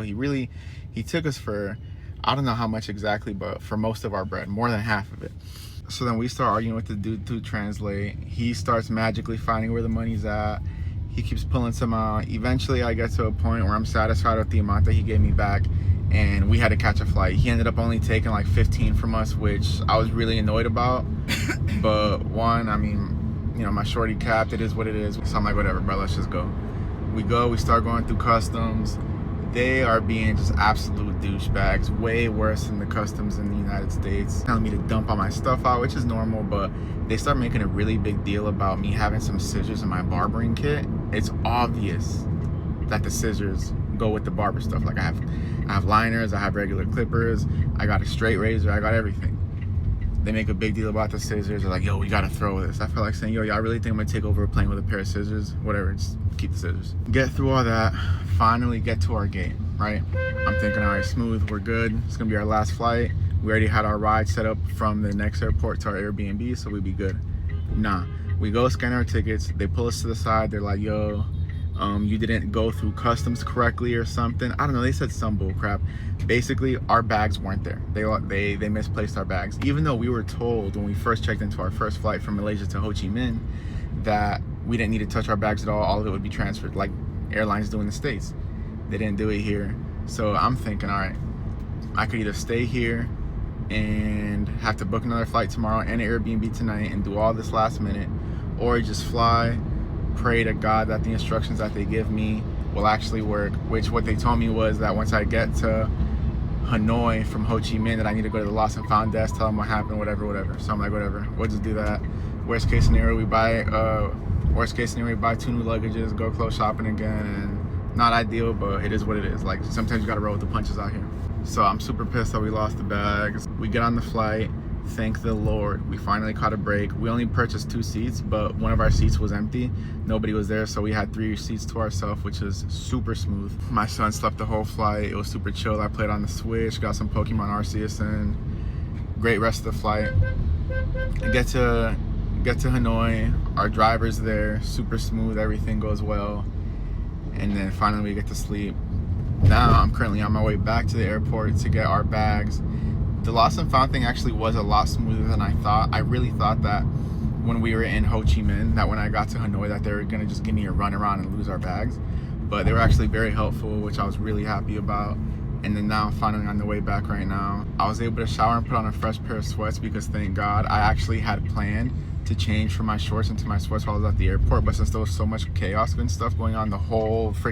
He took us for, I don't know how much exactly, but for most of our bread, more than half of it. So then we start arguing with the dude to translate. He starts magically finding where the money's at. He keeps pulling some out. Eventually I get to a point where I'm satisfied with the amount that he gave me back, and we had to catch a flight. He ended up only taking like 15 from us, which I was really annoyed about. But one, I mean, you know, my shorty capped, it is what it is. So I'm like, whatever, bro, let's just go. We start going through customs. They are being just absolute douchebags, way worse than the customs in the United States. Telling me to dump all my stuff out, which is normal, but they start making a really big deal about me having some scissors in my barbering kit. It's obvious that the scissors go with the barber stuff. Like I have liners, I have regular clippers, I got a straight razor, I got everything. They make a big deal about the scissors. They're like, yo, we gotta throw this. I feel like saying, yo, y'all really think I'm gonna take over playing with a pair of scissors? Whatever, just keep the scissors. Get through all that, finally get to our gate, right? I'm thinking, all right, smooth, we're good. It's gonna be our last flight. We already had our ride set up from the next airport to our Airbnb, so we'd be good. Nah, we go scan our tickets. They pull us to the side. They're like, yo, you didn't go through customs correctly or something. I don't know, they said some bull crap. Basically, our bags weren't there. They misplaced our bags. Even though we were told when we first checked into our first flight from Malaysia to Ho Chi Minh that we didn't need to touch our bags at all of it would be transferred, like airlines do in the States. They didn't do it here. So I'm thinking, all right, I could either stay here and have to book another flight tomorrow and an Airbnb tonight and do all this last minute, or just fly, pray to God that the instructions that they give me will actually work, which what they told me was that once I get to Hanoi from Ho Chi Minh that I need to go to the lost and found desk, tell them what happened, whatever. So I'm like, whatever, we'll just do that. Worst case scenario, we buy 2 new luggages, go clothes shopping again, and not ideal, but it is what it is. Like, sometimes you gotta roll with the punches out here. So I'm super pissed that we lost the bags. We get on the flight, thank the Lord, we finally caught a break. We only purchased 2 seats, but one of our seats was empty. Nobody was there, so we had 3 seats to ourselves, which is super smooth. My son slept the whole flight. It was super chill. I played on the Switch, got some Pokemon Arceus in. Great rest of the flight. Get to Hanoi, our driver's there, super smooth, everything goes well. And then finally we get to sleep. Now I'm currently on my way back to the airport to get our bags. The lost and found thing actually was a lot smoother than I thought. I really thought that when we were in Ho Chi Minh, that when I got to Hanoi, that they were gonna just give me a run around and lose our bags. But they were actually very helpful, which I was really happy about. And then now I'm finally on the way back right now. I was able to shower and put on a fresh pair of sweats because thank God I actually had planned to change from my shorts into my sweats while I was at the airport. But since there was so much chaos and stuff going on, the whole freaking